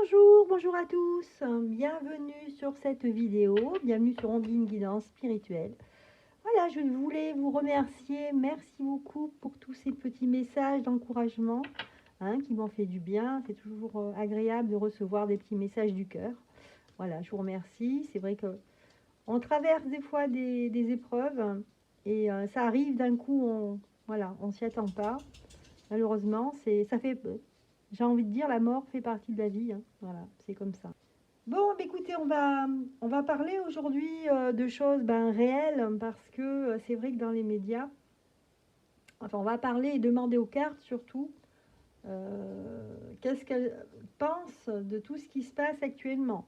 Bonjour, bonjour à tous, bienvenue sur cette vidéo, bienvenue sur Ondine Guidance Spirituelle. Voilà, je voulais vous remercier, merci beaucoup pour tous ces petits messages d'encouragement qui m'ont fait du bien. C'est toujours agréable de recevoir des petits messages du cœur. Voilà, je vous remercie. C'est vrai que on traverse des fois des épreuves et ça arrive d'un coup, voilà, on s'y attend pas. Malheureusement, ça fait, j'ai envie de dire, la mort fait partie de la vie. Voilà, c'est comme ça. Bon, bah, écoutez, on va parler aujourd'hui de choses réelles parce que c'est vrai que dans les médias, enfin, on va parler et demander aux cartes surtout qu'est-ce qu'elles pensent de tout ce qui se passe actuellement.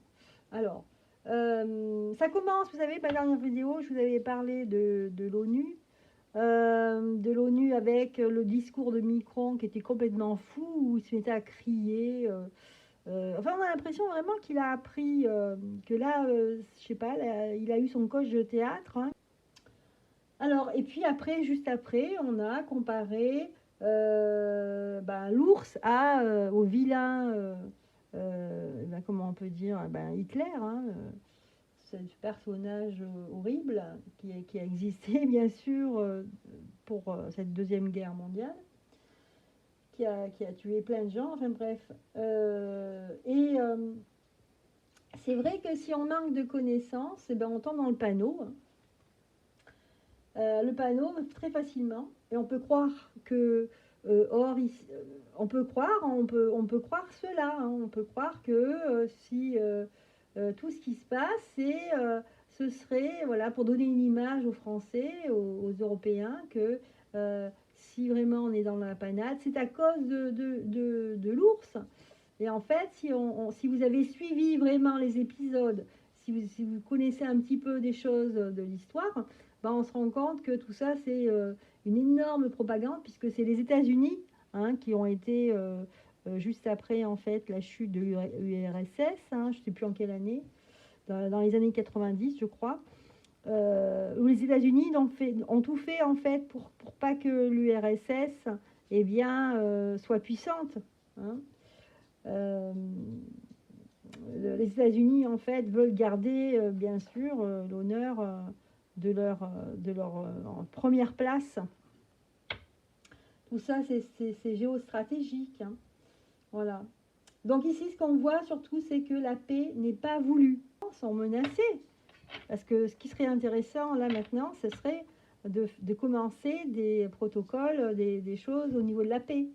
Alors, ça commence, vous savez, ma dernière vidéo, je vous avais parlé de l'ONU. De l'ONU avec le discours de Macron qui était complètement fou, où il se mettait à crier. Enfin, on a l'impression vraiment qu'il a appris, que là, je sais pas, là, il a eu son coach de théâtre. Alors, et puis après, juste après, on a comparé l'ours au vilain, comment on peut dire, Hitler, ce personnage horrible qui a existé, bien sûr, pour cette Deuxième Guerre mondiale, qui a tué plein de gens, enfin bref. C'est vrai que si on manque de connaissances, on tombe dans le panneau. Le panneau très facilement, et on peut croire que, on peut croire cela, on peut croire que si tout ce qui se passe, ce serait, voilà, pour donner une image aux Français, aux Européens, que si vraiment on est dans la panade, c'est à cause de l'ours. Et en fait, si vous avez suivi vraiment les épisodes, si vous connaissez un petit peu des choses de l'histoire, on se rend compte que tout ça, c'est une énorme propagande, puisque c'est les États-Unis qui ont été, juste après, en fait, la chute de l'URSS, je ne sais plus en quelle année, dans les années 90, je crois, où les États-Unis ont tout fait, en fait, pour pas que l'URSS soit puissante. Euh, les États-Unis, en fait, veulent garder, bien sûr, l'honneur de leur première place. Tout ça, c'est géostratégique. Voilà. Donc ici, ce qu'on voit surtout, c'est que la paix n'est pas voulue. Ils sont menacés. Parce que ce qui serait intéressant, là, maintenant, ce serait de commencer des protocoles, des choses au niveau de la paix.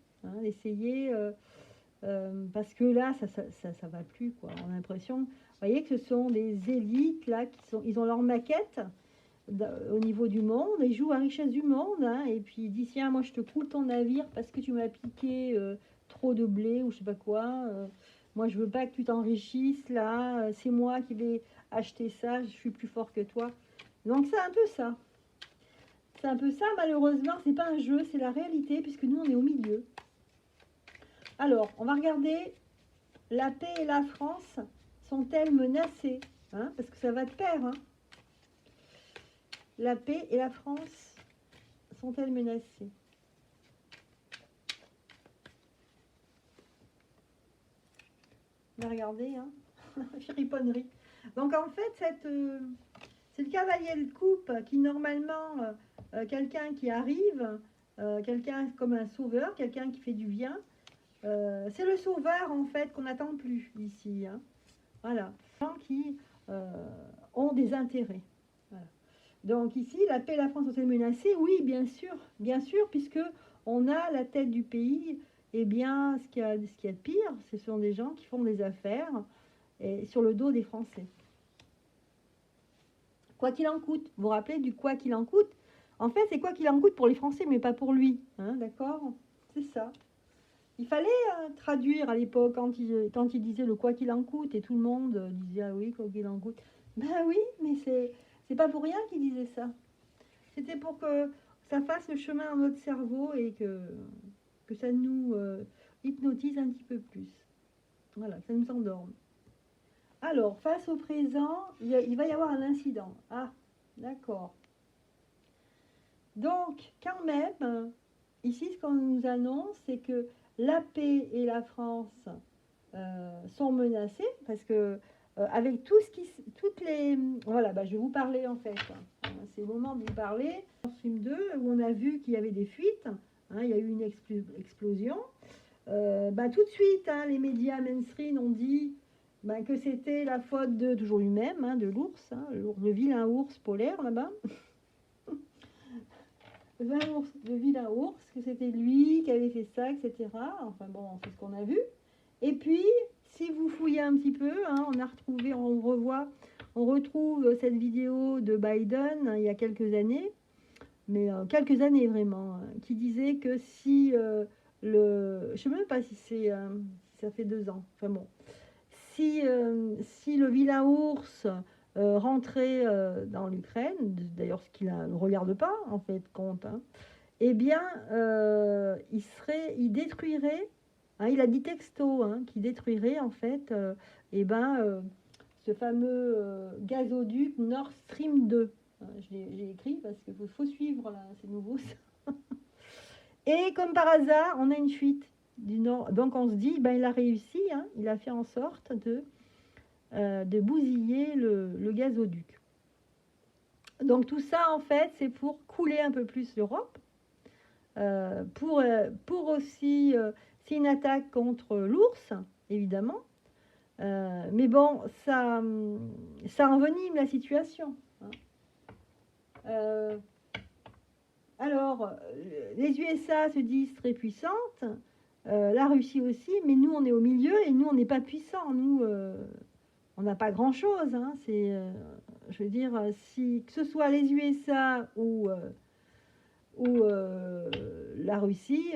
D'essayer... parce que là, ça va plus, quoi. On a l'impression, vous voyez, que ce sont des élites, là, ils ont leur maquette au niveau du monde, ils jouent à richesse du monde, et puis ils disent, tiens, moi, je te coule ton navire parce que tu m'as piqué trop de blé, ou je sais pas quoi, moi, je veux pas que tu t'enrichisses, là, c'est moi qui vais acheter ça, je suis plus fort que toi. Donc, c'est un peu ça. C'est un peu ça, malheureusement, c'est pas un jeu, c'est la réalité, puisque nous, on est au milieu. Alors, on va regarder. La paix et la France sont-elles menacées, parce que ça va de pair. La paix et la France sont-elles menacées? On va regarder, chériponnerie. Donc en fait, c'est le cavalier de coupe qui normalement, quelqu'un qui arrive, quelqu'un comme un sauveur, quelqu'un qui fait du bien, c'est le sauveur en fait qu'on n'attend plus ici. Voilà, les gens qui ont des intérêts. Voilà. Donc ici, la paix et la France sont-elles menacées? Oui, bien sûr, puisque on a la tête du pays. Eh bien, ce qu'il y a de pire, ce sont des gens qui font des affaires sur le dos des Français. Quoi qu'il en coûte. Vous vous rappelez du quoi qu'il en coûte? En fait, c'est quoi qu'il en coûte pour les Français, mais pas pour lui. D'accord? C'est ça. Il fallait traduire à l'époque quand il disait le quoi qu'il en coûte, et tout le monde disait ah oui, quoi qu'il en coûte. Ben oui, mais c'est pas pour rien qu'il disait ça. C'était pour que ça fasse le chemin dans notre cerveau et que ça nous hypnotise un petit peu plus. Voilà, ça nous endorme. Alors, face au présent, il va y avoir un incident. Ah, d'accord. Donc, quand même, ici, ce qu'on nous annonce, c'est que la paix et la France sont menacés parce que avec tout ce qui, toutes les, voilà, bah, je vais vous parler en fait. C'est le moment de vous parler. En stream 2, où on a vu qu'il y avait des fuites, hein, il y a eu une explosion. Bah, tout de suite, hein, les médias mainstream ont dit bah, que c'était la faute de toujours lui-même, hein, de l'ours, hein, le vilain ours polaire là-bas. Le vilain ours, que c'était lui qui avait fait ça, etc. Enfin bon, c'est ce qu'on a vu. Et puis, si vous fouillez un petit peu, hein, on a retrouvé, on retrouve cette vidéo de Biden hein, il y a quelques années, mais quelques années vraiment, hein, qui disait que si je ne sais même pas si c'est, si ça fait 2 ans, enfin bon, si le vilain ours rentrait dans l'Ukraine, d'ailleurs ce qu'il ne regarde pas en fait compte, hein, eh bien il détruirait, hein, il a dit texto hein, qu'il détruirait en fait ce fameux gazoduc Nord Stream 2. J'ai écrit parce qu'il faut suivre là, c'est nouveau ça. Et comme par hasard, on a une fuite du Nord. Donc on se dit, ben, il a réussi, hein, il a fait en sorte de bousiller le gazoduc. Donc tout ça, en fait, c'est pour couler un peu plus l'Europe, pour aussi, c'est une attaque contre l'ours, évidemment. Mais bon, ça envenime la situation. Hein. Alors, les USA se disent très puissantes, la Russie aussi, mais nous, on est au milieu et nous, on n'est pas puissants. Nous, on n'a pas grand-chose. Hein. Je veux dire, que ce soit les USA ou la Russie,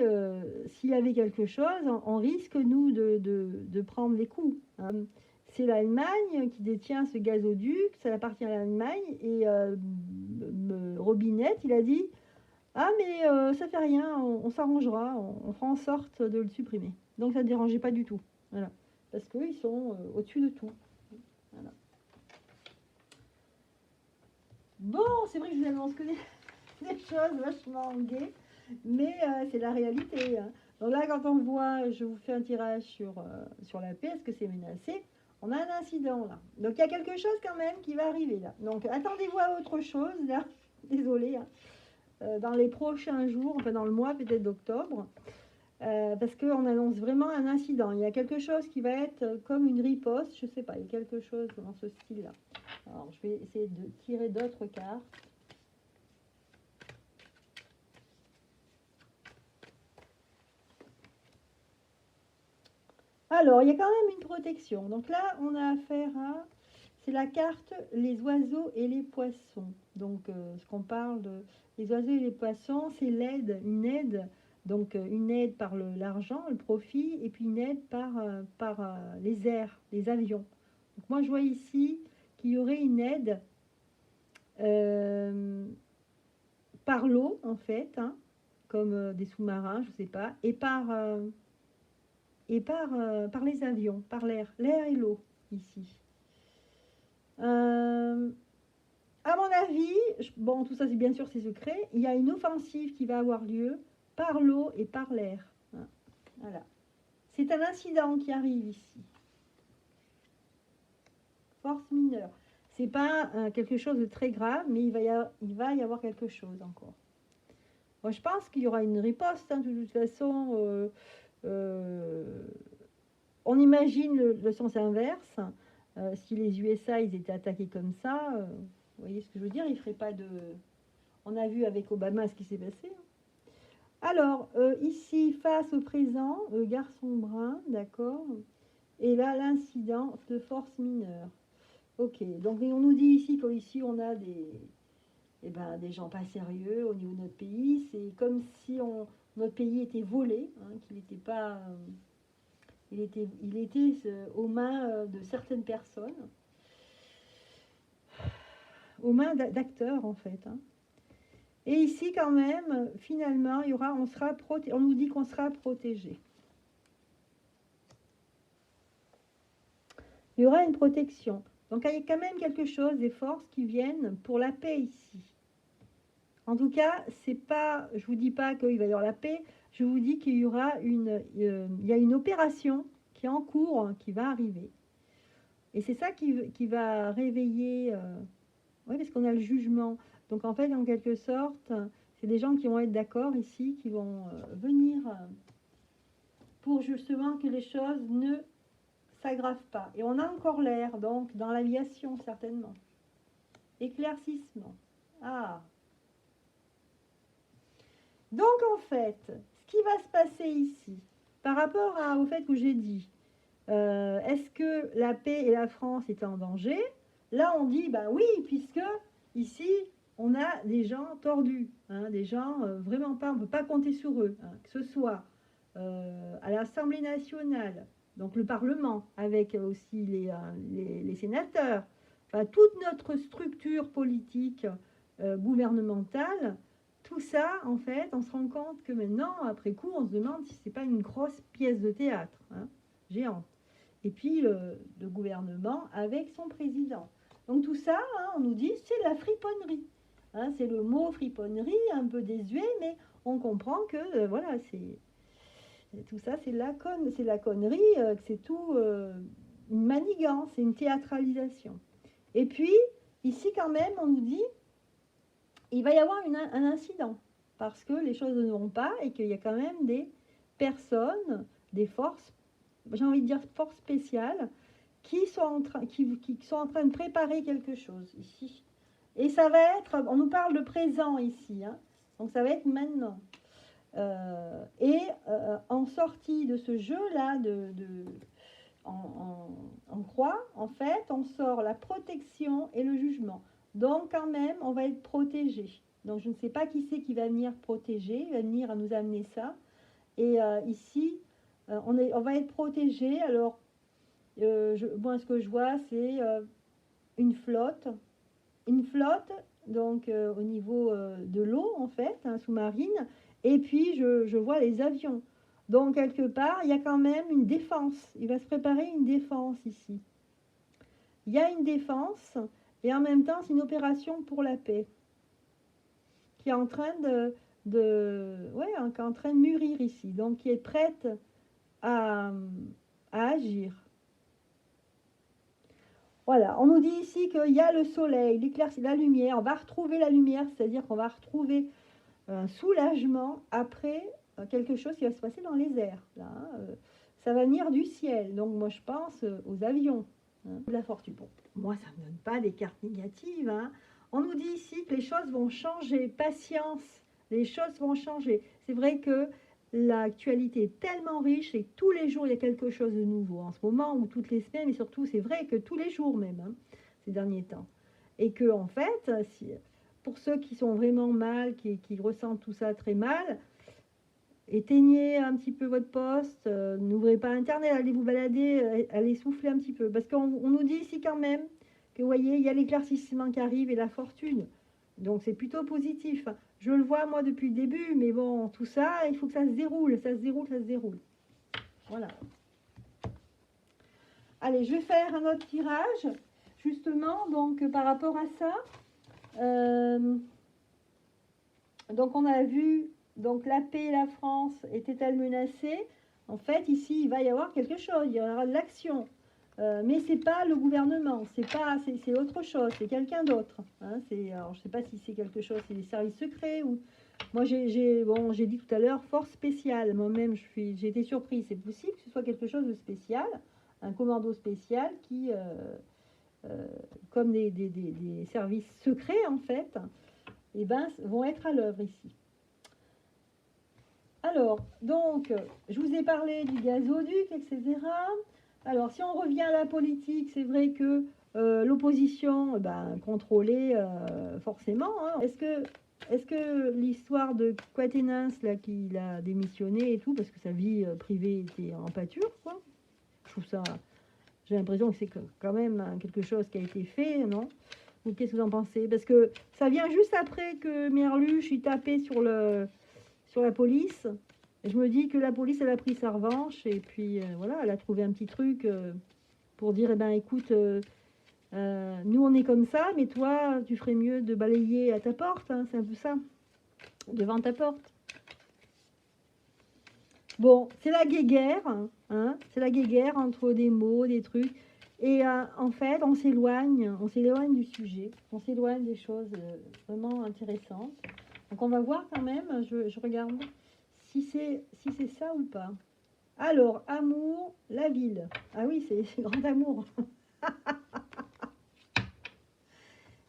s'il y avait quelque chose, on risque, nous, de prendre les coups. Hein. C'est l'Allemagne qui détient ce gazoduc, ça appartient à l'Allemagne, et Robinette, il a dit « Ah, mais ça fait rien, on s'arrangera, on fera en sorte de le supprimer. » Donc ça ne dérangeait pas du tout. Voilà. Parce qu'ils sont au-dessus de tout. Voilà. Bon, c'est vrai que je vous annonce que des choses vachement gaies, mais c'est la réalité. Hein. Donc là, quand on voit, je vous fais un tirage sur la paix, est-ce que c'est menacé? On a un incident là. Donc il y a quelque chose quand même qui va arriver là. Donc attendez-vous à autre chose là. Désolée. Hein. Dans les prochains jours, enfin dans le mois peut-être d'octobre, parce qu'on annonce vraiment un incident. Il y a quelque chose qui va être comme une riposte, je ne sais pas, il y a quelque chose dans ce style-là. Alors je vais essayer de tirer d'autres cartes. Alors, il y a quand même une protection. Donc là, on a affaire à... C'est la carte les oiseaux et les poissons. Donc, ce qu'on parle de... Les oiseaux et les poissons, c'est l'aide, une aide. Donc, une aide par l'argent, le profit, et puis une aide par les airs, les avions. Donc, moi, je vois ici qu'il y aurait une aide par l'eau, en fait, hein, comme des sous-marins, je ne sais pas, et par les avions, par l'air et l'eau, ici. À mon avis, bon, tout ça, c'est bien sûr, c'est secret, il y a une offensive qui va avoir lieu par l'eau et par l'air. Hein. Voilà. C'est un incident qui arrive ici. Force mineure. C'est pas quelque chose de très grave, mais il va y avoir quelque chose encore. Moi, je pense qu'il y aura une riposte, hein, de toute façon. On imagine le sens inverse. Si les USA ils étaient attaqués comme ça, vous voyez ce que je veux dire, ils feraient pas de... On a vu avec Obama ce qui s'est passé. Alors, ici, face au présent, garçon brun, d'accord. Et là, l'incident de force mineure. Ok, donc on nous dit ici qu'ici on a des gens pas sérieux au niveau de notre pays. C'est comme si notre pays était volé, hein, qu'il n'était pas... il était aux mains de certaines personnes, aux mains d'acteurs en fait. Hein. Et ici quand même, finalement, on nous dit qu'on sera protégé. Il y aura une protection. Donc il y a quand même quelque chose, des forces qui viennent pour la paix ici. En tout cas, c'est pas, je vous dis pas qu'il va y avoir la paix, je vous dis qu'il y aura il y a une opération qui est en cours, qui va arriver. Et c'est ça qui va réveiller, oui, parce qu'on a le jugement. Donc en fait, en quelque sorte, c'est des gens qui vont être d'accord ici, qui vont venir pour justement que les choses ne s'aggravent pas. Et on a encore l'air, donc, dans l'aviation, certainement. Éclaircissement. Ah. Donc en fait, ce qui va se passer ici, par rapport au fait que j'ai dit, est-ce que la paix et la France est en danger? Là, on dit, ben oui, puisque ici, on a des gens tordus, hein, des gens vraiment pas, on ne peut pas compter sur eux, hein, que ce soit à l'Assemblée nationale, donc le Parlement, avec aussi les sénateurs, enfin toute notre structure politique gouvernementale, tout ça, en fait, on se rend compte que maintenant, après coup, on se demande si c'est pas une grosse pièce de théâtre, hein, géante. Et puis le gouvernement avec son président. Donc tout ça, hein, on nous dit, c'est la friponnerie. Hein, c'est le mot friponnerie, un peu désuet, mais on comprend que, voilà, tout ça, c'est la connerie, que c'est tout une manigance, c'est une théâtralisation. Et puis, ici quand même, on nous dit, il va y avoir un incident, parce que les choses ne vont pas et qu'il y a quand même des personnes, des forces, j'ai envie de dire forces spéciales, qui sont en train de préparer quelque chose ici. Et ça va être, on nous parle de présent ici, hein, donc ça va être maintenant. En sortie de ce jeu-là, en croix, en fait, on sort la protection et le jugement. Donc, quand même, on va être protégé. Donc, je ne sais pas qui c'est qui va venir protéger, va venir à nous amener ça. Et ici, on va être protégé. Alors, moi, ce que je vois, c'est une flotte. Une flotte, donc au niveau de l'eau, en fait, hein, sous-marine. Et puis, je vois les avions. Donc, quelque part, il y a quand même une défense. Il va se préparer une défense ici. Il y a une défense, et en même temps, c'est une opération pour la paix qui est en train qui est en train de mûrir ici. Donc, qui est prête à agir. Voilà, on nous dit ici qu'il y a le soleil, l'éclaircie, la lumière. On va retrouver la lumière, c'est-à-dire qu'on va retrouver un soulagement après quelque chose qui va se passer dans les airs. Là, ça va venir du ciel. Donc moi je pense aux avions. Hein, de la fortune. Bon, moi ça ne me donne pas des cartes négatives. Hein. On nous dit ici que les choses vont changer. Patience, les choses vont changer. C'est vrai que l'actualité est tellement riche et tous les jours il y a quelque chose de nouveau. En ce moment ou toutes les semaines, mais surtout c'est vrai que tous les jours même, hein, ces derniers temps. Et que en fait, pour ceux qui sont vraiment mal, qui ressentent tout ça très mal, éteignez un petit peu votre poste, n'ouvrez pas Internet, allez vous balader, allez souffler un petit peu. Parce qu'on nous dit ici quand même que, vous voyez, il y a l'éclaircissement qui arrive et la fortune. Donc c'est plutôt positif. Je le vois moi depuis le début, mais bon, tout ça, il faut que ça se déroule, ça se déroule, ça se déroule. Voilà. Allez, je vais faire un autre tirage, justement, donc par rapport à ça. Donc on a vu, donc la paix et la France étaient-elles menacées? En fait, ici, il va y avoir quelque chose, il y aura de l'action. Mais c'est pas le gouvernement, c'est autre chose, c'est quelqu'un d'autre. Hein, alors je sais pas si c'est quelque chose, c'est des services secrets ou. Moi j'ai dit tout à l'heure force spéciale. Moi-même j'ai été surprise. C'est possible que ce soit quelque chose de spécial, un commando spécial qui, comme des services secrets en fait, eh ben, vont être à l'œuvre ici. Alors, donc, je vous ai parlé du gazoduc, etc. Alors, si on revient à la politique, c'est vrai que l'opposition, contrôlée forcément. Hein. Est-ce que l'histoire de Quatennens, là, qu'il a démissionné et tout, parce que sa vie privée était en pâture, quoi. Je trouve ça, j'ai l'impression que c'est quand même quelque chose qui a été fait, non? Ou qu'est-ce que vous en pensez? Parce que ça vient juste après que Merluche y tapait sur la police. Et je me dis que la police, elle a pris sa revanche. Et puis, voilà, elle a trouvé un petit truc pour dire, eh ben, écoute, nous, on est comme ça, mais toi, tu ferais mieux de balayer à ta porte. Hein, c'est un peu ça, devant ta porte. Bon, c'est la guéguerre, hein, c'est la guéguerre entre des mots, des trucs. Et en fait, on s'éloigne du sujet, on s'éloigne des choses vraiment intéressantes. Donc on va voir quand même, je regarde si c'est ça ou pas. Alors, amour, la ville. Ah oui, c'est grand amour.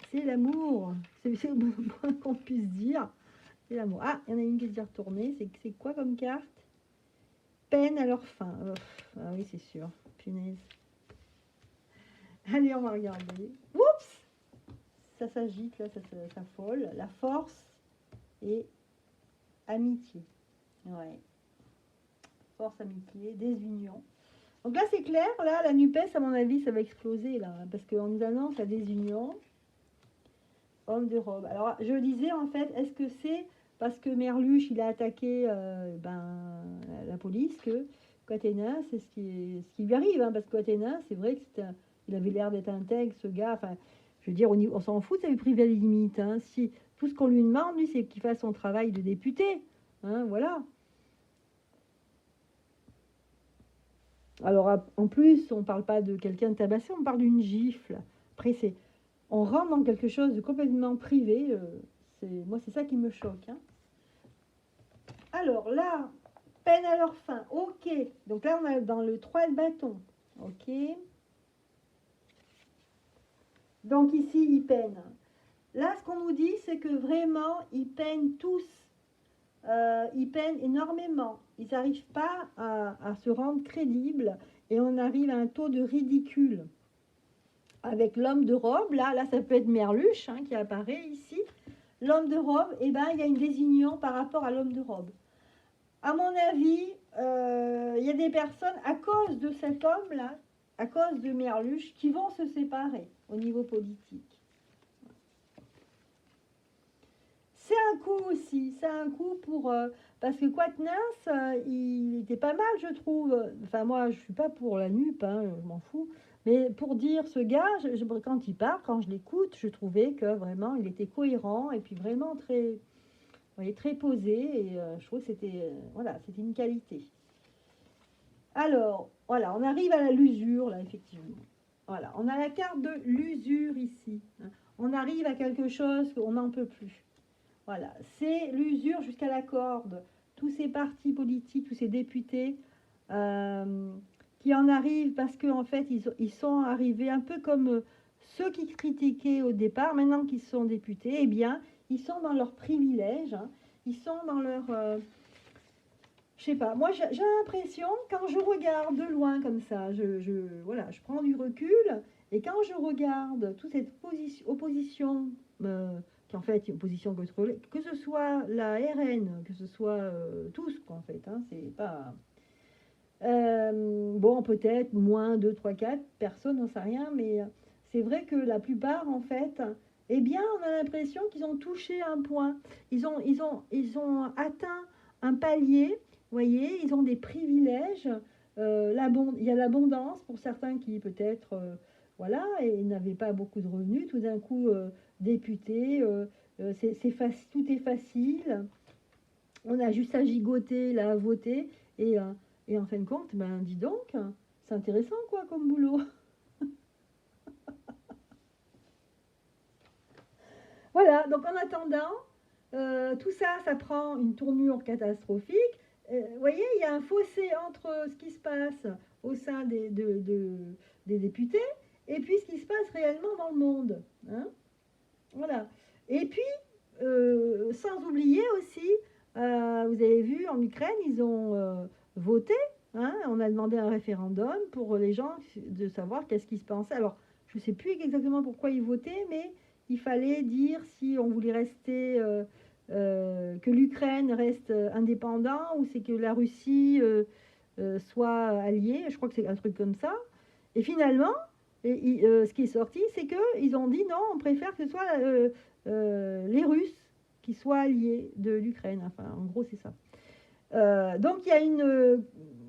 C'est l'amour. C'est le moins qu'on puisse dire. C'est l'amour. Ah, il y en a une qui est déjà retournée. C'est quoi comme carte? Peine à leur fin. Ah oui, c'est sûr. Punaise. Allez, on va regarder. Oups! Ça s'agite, là, ça s'affole. La force et amitié. Ouais. Force, amitié, désunion. Donc là, c'est clair. Là, la NUPES, à mon avis, ça va exploser, là. Parce qu'on nous annonce la désunion. Homme de robe. Alors, je disais, en fait, est-ce que c'est parce que Merluche, il a attaqué la police que Quatennens, c'est ce qui lui arrive, hein, parce que Quatennens, c'est vrai que il avait l'air d'être intègre, ce gars. Enfin, je veux dire, on s'en fout, ça lui prive les limites. Hein. Si, tout ce qu'on lui demande, lui, c'est qu'il fasse son travail de député. Hein, voilà. Alors, en plus, on ne parle pas de quelqu'un de tabassé, on parle d'une gifle. Après, on rentre dans quelque chose de complètement privé. Moi, c'est ça qui me choque. Hein. Alors là, peine à leur fin. Ok. Donc là, on est dans le 3 de bâton. Ok. Donc ici, ils peinent. Là, ce qu'on nous dit, c'est que vraiment, ils peinent tous. Ils peinent énormément. Ils n'arrivent pas à se rendre crédibles. Et on arrive à un taux de ridicule. Avec l'homme de robe, là ça peut être Merluche hein, qui apparaît ici. L'homme de robe, eh ben, il y a une désunion par rapport à l'homme de robe. À mon avis, il y a des personnes, à cause de cet homme-là, à cause de Merluche, qui vont se séparer au niveau politique. C'est un coup aussi, c'est un coup pour... parce que Quatennens, il était pas mal, je trouve. Enfin, moi, je suis pas pour la nupe, hein, je m'en fous. Mais pour dire, ce gars, quand il parle, quand je l'écoute, je trouvais que vraiment, il était cohérent et puis vraiment très, voyez, très posé. Et je trouve que c'était voilà, c'était une qualité. Alors, voilà, on arrive à l'usure, là, effectivement. Voilà, on a la carte de l'usure ici. Hein. On arrive à quelque chose qu'on n'en peut plus. Voilà, c'est l'usure jusqu'à la corde. Tous ces partis politiques, tous ces députés qui en arrivent parce qu'en fait, ils sont arrivés un peu comme ceux qui critiquaient au départ, maintenant qu'ils sont députés, eh bien, ils sont dans leurs privilèges, hein, ils sont dans leur... je sais pas, moi j'ai l'impression, quand je regarde de loin comme ça, voilà, je prends du recul, et quand je regarde toute cette opposition... qui en fait une opposition contrôlée, que ce soit la RN, que ce soit tous, quoi, en fait, hein, c'est pas... bon, peut-être moins 2, 3, 4 personnes, on ne sait rien, mais c'est vrai que la plupart, en fait, eh bien, on a l'impression qu'ils ont touché un point. Ils ont atteint un palier, vous voyez, ils ont des privilèges. Il y a l'abondance pour certains qui, peut-être, voilà, et n'avaient pas beaucoup de revenus. Tout d'un coup, député, tout est facile. On a juste à gigoter, là, à voter, et en fin de compte, ben dis donc, c'est intéressant quoi comme boulot. Voilà, donc en attendant, tout ça, ça prend une tournure catastrophique. Vous voyez, il y a un fossé entre ce qui se passe au sein des députés et puis ce qui se passe réellement dans le monde. Hein, voilà. Et puis, sans oublier aussi, vous avez vu, en Ukraine, ils ont voté. Hein, on a demandé un référendum pour les gens de savoir qu'est-ce qui se passait. Alors, je ne sais plus exactement pourquoi ils votaient, mais il fallait dire si on voulait rester, que l'Ukraine reste indépendant ou c'est que la Russie soit alliée. Je crois que c'est un truc comme ça. Et finalement, ce qui est sorti, c'est qu'ils ont dit non, on préfère que ce soit les Russes qui soient alliés de l'Ukraine. Enfin, en gros, c'est ça. Donc, il y a une...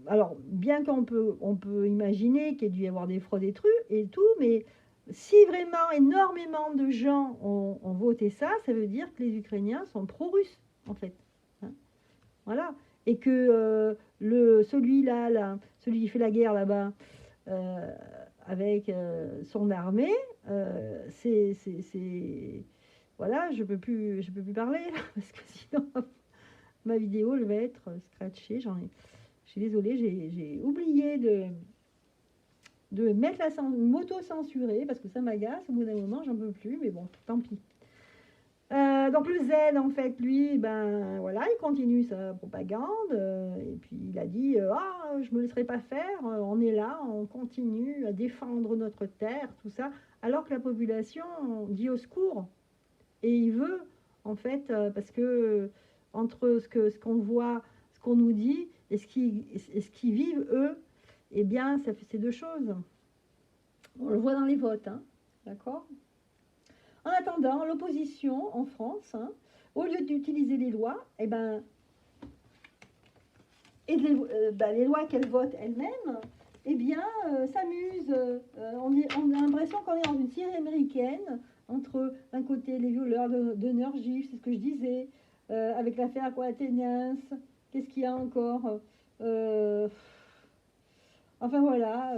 alors, bien qu'on peut imaginer qu'il y a dû y avoir des fraudes et tout, mais si vraiment énormément de gens ont voté ça, ça veut dire que les Ukrainiens sont pro-russes, en fait. Hein, voilà. et que celui-là, là, celui qui fait la guerre là-bas, euh, avec son armée, voilà, je peux plus parler là, parce que sinon ma vidéo elle va être scratchée. Je suis désolée, j'ai oublié de mettre la m'auto-censurer parce que ça m'agace. Au bout d'un moment, j'en peux plus, mais bon, tant pis. Donc le Z, en fait, lui, ben voilà, il continue sa propagande. Et puis il a dit, ah, je me laisserai pas faire. On est là, on continue à défendre notre terre, tout ça, alors que la population dit au secours. Et il veut, en fait, parce que entre ce qu'on voit, ce qu'on nous dit et ce qu'ils vivent eux, eh bien, ça fait ces deux choses. On le voit dans les votes, hein, d'accord. En attendant, l'opposition en France, hein, au lieu d'utiliser les lois, eh ben, et les lois qu'elle vote elle-même, eh bien, s'amuse. On a l'impression qu'on est dans une série américaine, entre d'un côté les violeurs d'honneur juifs, c'est ce que je disais, avec l'affaire Aquateniens, qu'est-ce qu'il y a encore enfin voilà,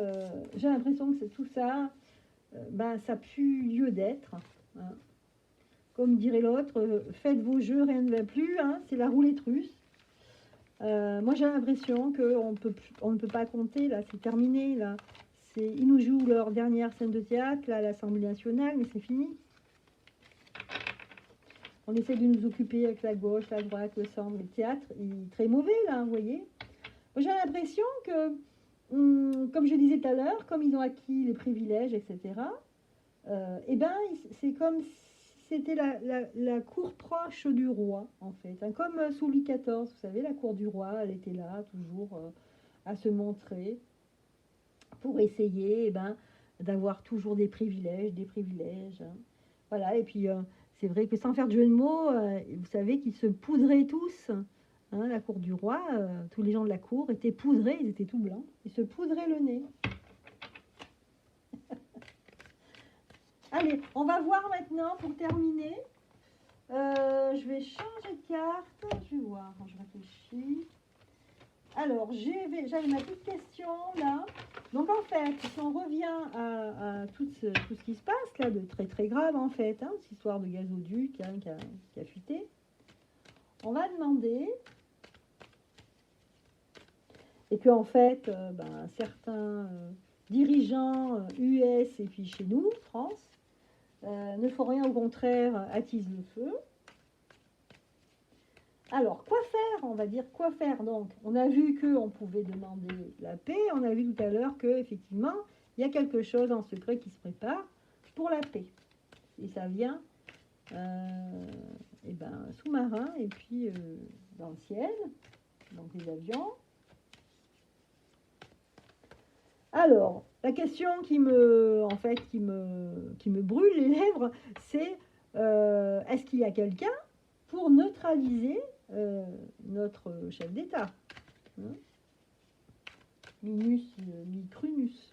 j'ai l'impression que c'est tout ça, ben, ça pue lieu d'être. Hein. Comme dirait l'autre, faites vos jeux, rien ne va plus, hein, c'est la roulette russe. Moi j'ai l'impression qu'on ne peut pas compter, là, c'est terminé. Là. Ils nous jouent leur dernière scène de théâtre là, à l'Assemblée nationale, mais c'est fini. On essaie de nous occuper avec la gauche, la droite, le centre, le théâtre, il est très mauvais là, vous voyez. Moi j'ai l'impression que, comme je disais tout à l'heure, comme ils ont acquis les privilèges, etc., eh ben, c'est comme si c'était la cour proche du roi, en fait. Hein, comme sous Louis XIV, vous savez, la cour du roi, elle était là, toujours à se montrer, pour essayer eh ben, d'avoir toujours des privilèges, des privilèges. Hein. Voilà, et puis c'est vrai que sans faire de jeu de mots, vous savez qu'ils se poudraient tous. Hein, la cour du roi, tous les gens de la cour étaient poudrés, ils étaient tout blancs, ils se poudraient le nez. Allez, on va voir maintenant pour terminer. Je vais changer de carte. Je vais voir, je réfléchis. Alors, j'avais ma petite question là. Donc en fait, si on revient à tout ce qui se passe là, de très très grave en fait, hein, cette histoire de gazoduc hein, qui a fuité, on va demander, et que en fait, ben, certains dirigeants US et puis chez nous, France, ne font rien, au contraire, attisent le feu. Alors, quoi faire? On va dire quoi faire. Donc, on a vu qu'on pouvait demander la paix. On a vu tout à l'heure qu'effectivement, il y a quelque chose en secret qui se prépare pour la paix. Et ça vient eh ben, sous-marin et puis dans le ciel, donc les avions. Alors, la question qui me brûle les lèvres, c'est est-ce qu'il y a quelqu'un pour neutraliser notre chef d'État hein Minus Micrunus.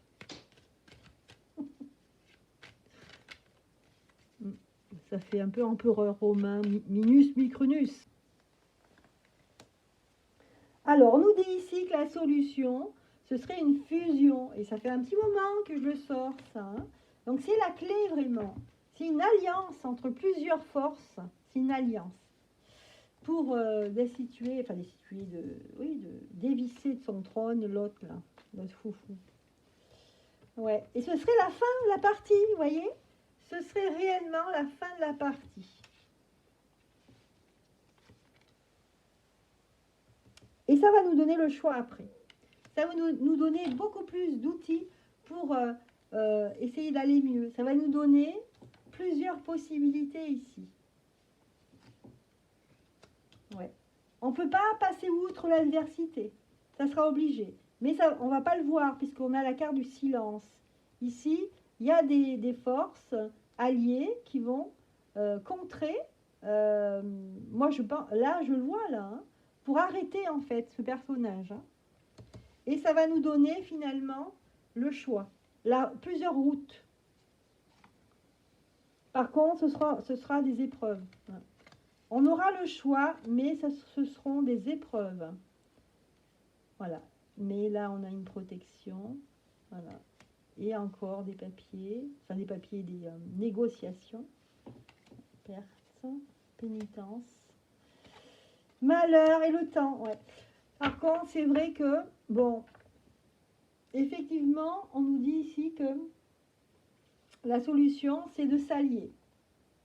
Ça fait un peu empereur romain, Minus Micrunus. Alors, on nous dit ici que la solution, ce serait une fusion. Et ça fait un petit moment que je le sors, ça. Hein. Donc, c'est la clé, vraiment. C'est une alliance entre plusieurs forces. C'est une alliance. Pour destituer, dévisser de son trône l'autre, là. L'autre foufou. Ouais. Et ce serait la fin de la partie, vous voyez? Ce serait réellement la fin de la partie. Et ça va nous donner le choix après. Ça va nous donner beaucoup plus d'outils pour essayer d'aller mieux. Ça va nous donner plusieurs possibilités ici. Ouais. On ne peut pas passer outre l'adversité. Ça sera obligé. Mais ça, on ne va pas le voir puisqu'on a la carte du silence. Ici, il y a des forces alliées qui vont contrer. Moi, je pense, là, je le vois là. Hein, pour arrêter en fait ce personnage. Hein. Et ça va nous donner finalement le choix. Là, plusieurs routes. Par contre, ce sera des épreuves. On aura le choix, mais ce seront des épreuves. Voilà. Mais là, on a une protection. Voilà. Et encore des papiers. Enfin, des papiers, des négociations. Perte, pénitence. Malheur et le temps, ouais. Par contre, c'est vrai que, bon, effectivement, on nous dit ici que la solution, c'est de s'allier.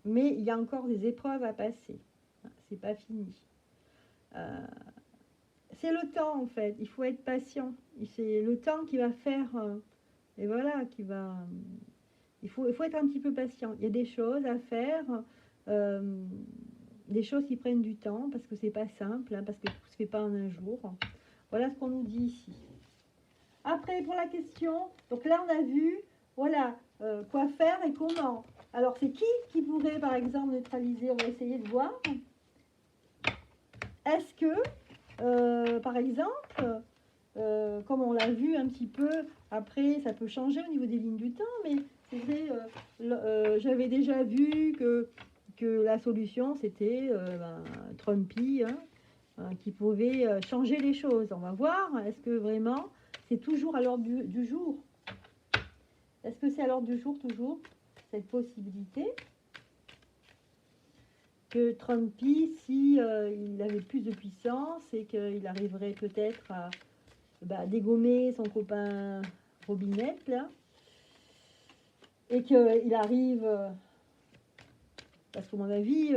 Mais il y a encore des épreuves à passer. C'est pas fini. C'est le temps, en fait. Il faut être patient. C'est le temps qui va faire... et voilà, qui va... il faut être un petit peu patient. Il y a des choses à faire, des choses qui prennent du temps, parce que c'est pas simple, hein, parce que tout ne se fait pas en un jour. Voilà ce qu'on nous dit ici. Après, pour la question, donc là, on a vu, voilà, quoi faire et comment. Alors, c'est qui pourrait, par exemple, neutraliser? On va essayer de voir. Est-ce que, par exemple, comme on l'a vu un petit peu, après, ça peut changer au niveau des lignes du temps, mais c'est vrai, j'avais déjà vu que la solution, c'était Trumpy, hein, qui pouvait changer les choses. On va voir, est-ce que vraiment, c'est toujours à l'ordre du jour? Est-ce que c'est à l'ordre du jour, toujours, cette possibilité que Trumpy, si il avait plus de puissance et qu'il arriverait peut-être à dégommer son copain Robinette, là, et qu'il arrive, parce qu'à mon avis,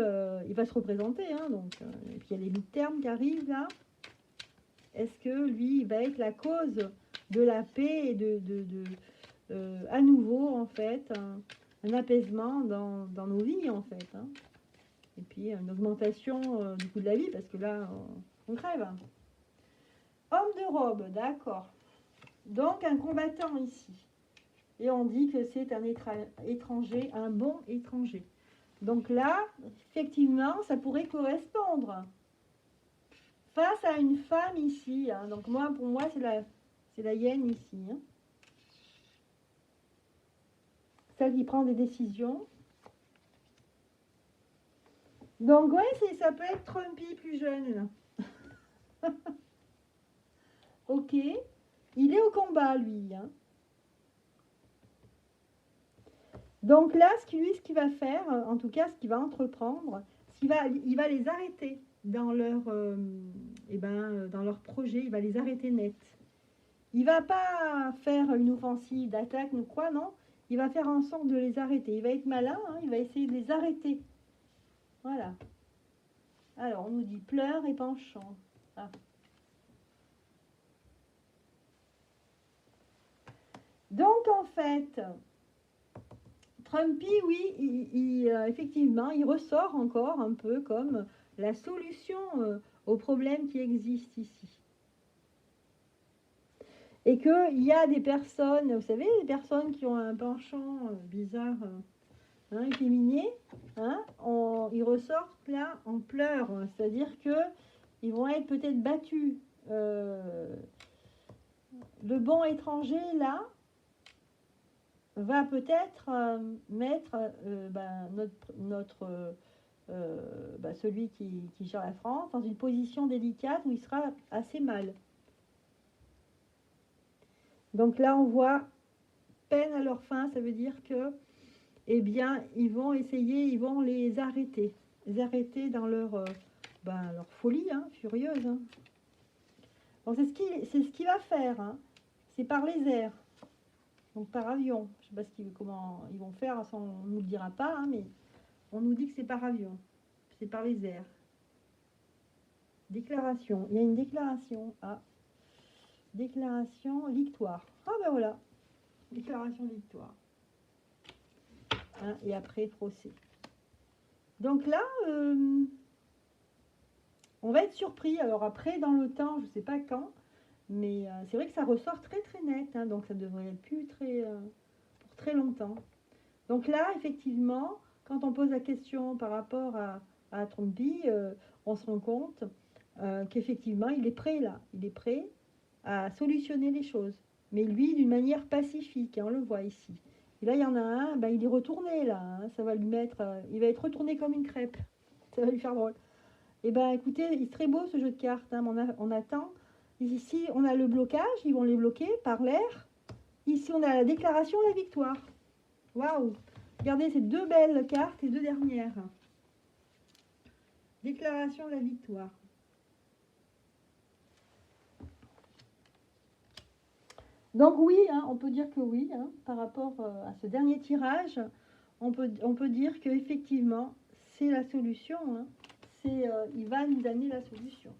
il va se représenter, hein, donc, et puis il y a les mi-termes qui arrivent, là. Est-ce que lui, il va être la cause de la paix et à nouveau, en fait, un apaisement dans nos vies, en fait, hein. Et puis, une augmentation du coût de la vie, parce que là, on crève. Homme de robe, d'accord. Donc, un combattant ici. Et on dit que c'est un étranger, un bon étranger. Donc là, effectivement, ça pourrait correspondre. Face à une femme ici, hein. Donc pour moi, c'est la hyène ici, hein. Celle qui prend des décisions. Donc ouais, ça peut être Trumpy plus jeune, là. Ok. Il est au combat, lui, hein. Donc là, ce qu'il va faire, en tout cas, ce qu'il va entreprendre, il va les arrêter dans dans leur projet, il va les arrêter net. Il va pas faire une offensive d'attaque ou quoi, non. Il va faire en sorte de les arrêter. Il va être malin, hein, il va essayer de les arrêter. Voilà. Alors, on nous dit pleurs et penchant. Ah. Donc, en fait, Trumpy, oui, effectivement, il ressort encore un peu comme la solution aux problèmes qui existent ici. Et qu'il y a des personnes, vous savez, des personnes qui ont un penchant bizarre, efféminé, hein, ils ressortent là en pleurs, c'est-à-dire que ils vont être peut-être battus. Le bon étranger, là, va peut-être mettre celui qui gère la France dans une position délicate où il sera assez mal. Donc là, on voit peine à leur fin, ça veut dire que, eh bien, ils vont les arrêter dans leur folie, hein, furieuse. Hein. Donc c'est ce qu'il va faire, hein. C'est par les airs, donc par avion. Je ne sais pas comment ils vont faire, on ne nous le dira pas, hein, mais on nous dit que c'est par avion, c'est par les airs. Déclaration, il y a une déclaration, déclaration victoire. Ah ben voilà, déclaration victoire. Hein, et après procès. Donc là, on va être surpris. Alors après, dans le temps, je ne sais pas quand, mais c'est vrai que ça ressort très très net, hein, donc ça devrait être plus pour très longtemps. Donc là, effectivement, quand on pose la question par rapport à Trumpy, on se rend compte qu'effectivement, il est prêt là. Il est prêt à solutionner les choses. Mais lui, d'une manière pacifique, hein, on le voit ici. Et là, il y en a un, il est retourné là. Hein, ça va lui mettre... il va être retourné comme une crêpe. Ça va lui faire drôle. Et écoutez, il est très beau ce jeu de cartes. Hein, on attend Ici, on a le blocage, ils vont les bloquer par l'air. Ici, on a la déclaration de la victoire. Waouh! Regardez ces deux belles cartes, les deux dernières. Déclaration de la victoire. Donc oui, hein, on peut dire que oui, hein, par rapport à ce dernier tirage, on peut dire qu'effectivement, c'est la solution. Hein. Il va nous amener la solution.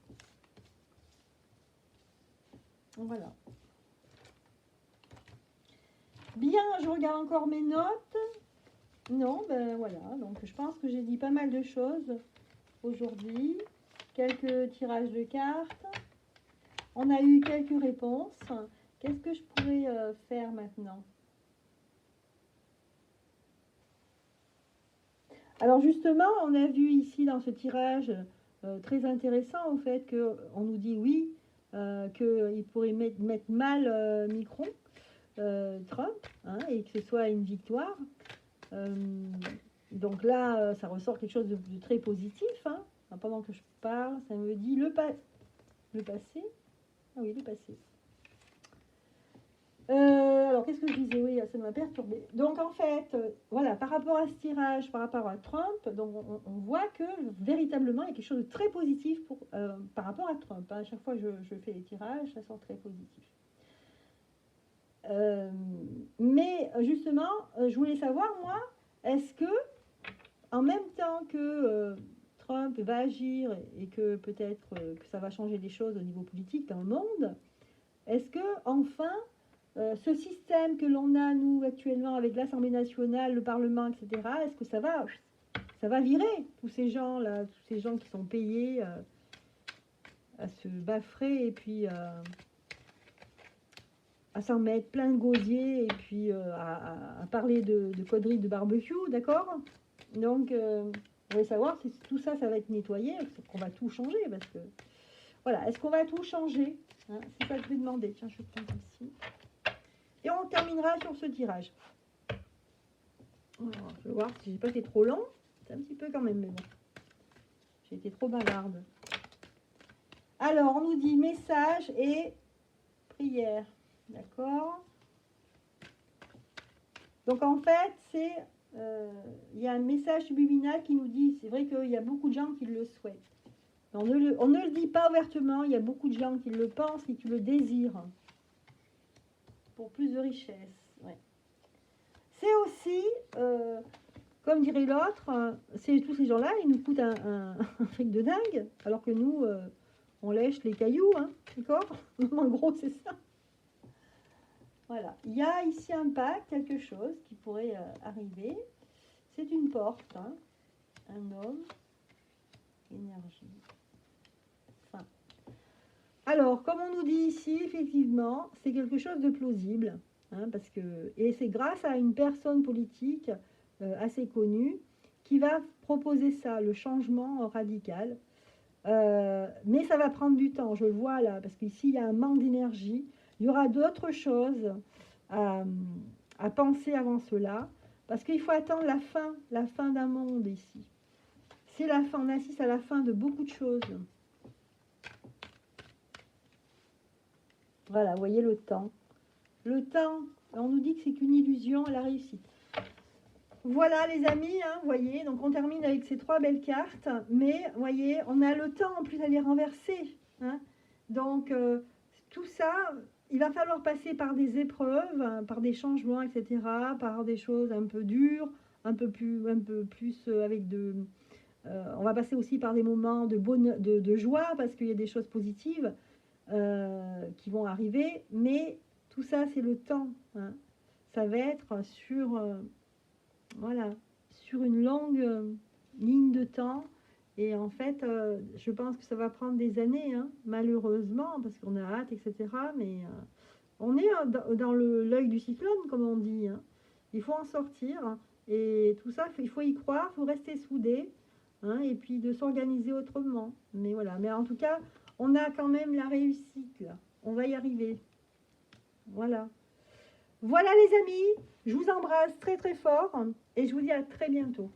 Voilà. Bien, je regarde encore mes notes. Non, ben voilà. Donc je pense que j'ai dit pas mal de choses aujourd'hui. Quelques tirages de cartes. On a eu quelques réponses. Qu'est-ce que je pourrais faire maintenant? Alors justement, on a vu ici dans ce tirage très intéressant au fait qu'on nous dit oui, qu'il pourrait mettre mal Micron, Trump, hein, et que ce soit une victoire. Donc là, ça ressort quelque chose de très positif. Hein. Pendant que je parle, ça me dit le passé. Ah oui, le passé. Alors, qu'est-ce que je disais? Oui, ça m'a perturbé. Donc, en fait, voilà, par rapport à ce tirage, par rapport à Trump, donc on voit que véritablement, il y a quelque chose de très positif par rapport à Trump. Hein. À chaque fois que je fais les tirages, ça sent très positif. Mais justement, je voulais savoir, moi, est-ce que, en même temps que Trump va agir et que peut-être que ça va changer des choses au niveau politique dans le monde, est-ce que, enfin, ce système que l'on a, nous, actuellement, avec l'Assemblée nationale, le Parlement, etc., est-ce que ça va virer tous ces gens-là, tous ces gens qui sont payés à se baffrer et puis à s'en mettre plein de gosiers et puis à parler de conneries de barbecue, d'accord? Donc, on va savoir si tout ça, ça va être nettoyé, qu'on va tout changer, parce que, voilà, est-ce qu'on va tout changer, hein? C'est ça que je vais demander. Tiens, je vais prendre ici. Et on terminera sur ce tirage. Alors, je vais voir si j'ai pas été trop long. C'est un petit peu quand même, mais bon. J'ai été trop bavarde. Alors, on nous dit message et prière. D'accord? Donc, en fait, il y a un message subliminal qui nous dit, c'est vrai qu'il y a beaucoup de gens qui le souhaitent. On ne le dit pas ouvertement, il y a beaucoup de gens qui le pensent et qui le désirent. Pour plus de richesse. Ouais. C'est aussi, comme dirait l'autre, c'est tous ces gens-là, ils nous coûtent un fric de dingue, alors que nous, on lèche les cailloux, hein, d'accord? En gros, c'est ça. Voilà. Il y a ici un pack, quelque chose qui pourrait arriver. C'est une porte, hein. Un homme, énergie. Enfin. Alors, comme on nous dit ici, effectivement, c'est quelque chose de plausible. Hein, et c'est grâce à une personne politique assez connue qui va proposer ça, le changement radical. Mais ça va prendre du temps, je le vois là, parce qu'ici il y a un manque d'énergie. Il y aura d'autres choses à penser avant cela, parce qu'il faut attendre la fin d'un monde ici. C'est la fin, on assiste à la fin de beaucoup de choses. Voilà, vous voyez le temps. Le temps, on nous dit que c'est qu'une illusion à la réussite. Voilà les amis, hein, vous voyez, donc on termine avec ces trois belles cartes, mais vous voyez, on a le temps en plus à les renverser. Hein. Donc tout ça, il va falloir passer par des épreuves, hein, par des changements, etc., par des choses un peu dures, un peu plus avec on va passer aussi par des moments de joie, parce qu'il y a des choses positives qui vont arriver, mais tout ça, c'est le temps. Hein. Ça va être voilà, sur une longue ligne de temps. Et en fait, je pense que ça va prendre des années, hein, malheureusement, parce qu'on a hâte, etc. Mais on est dans l'œil du cyclone, comme on dit. Hein. Il faut en sortir. Hein. Et tout ça, il faut y croire, il faut rester soudé. Hein, et puis de s'organiser autrement. Mais voilà. Mais en tout cas, on a quand même la réussite, là. On va y arriver. Voilà. Voilà les amis, je vous embrasse très très fort et je vous dis à très bientôt.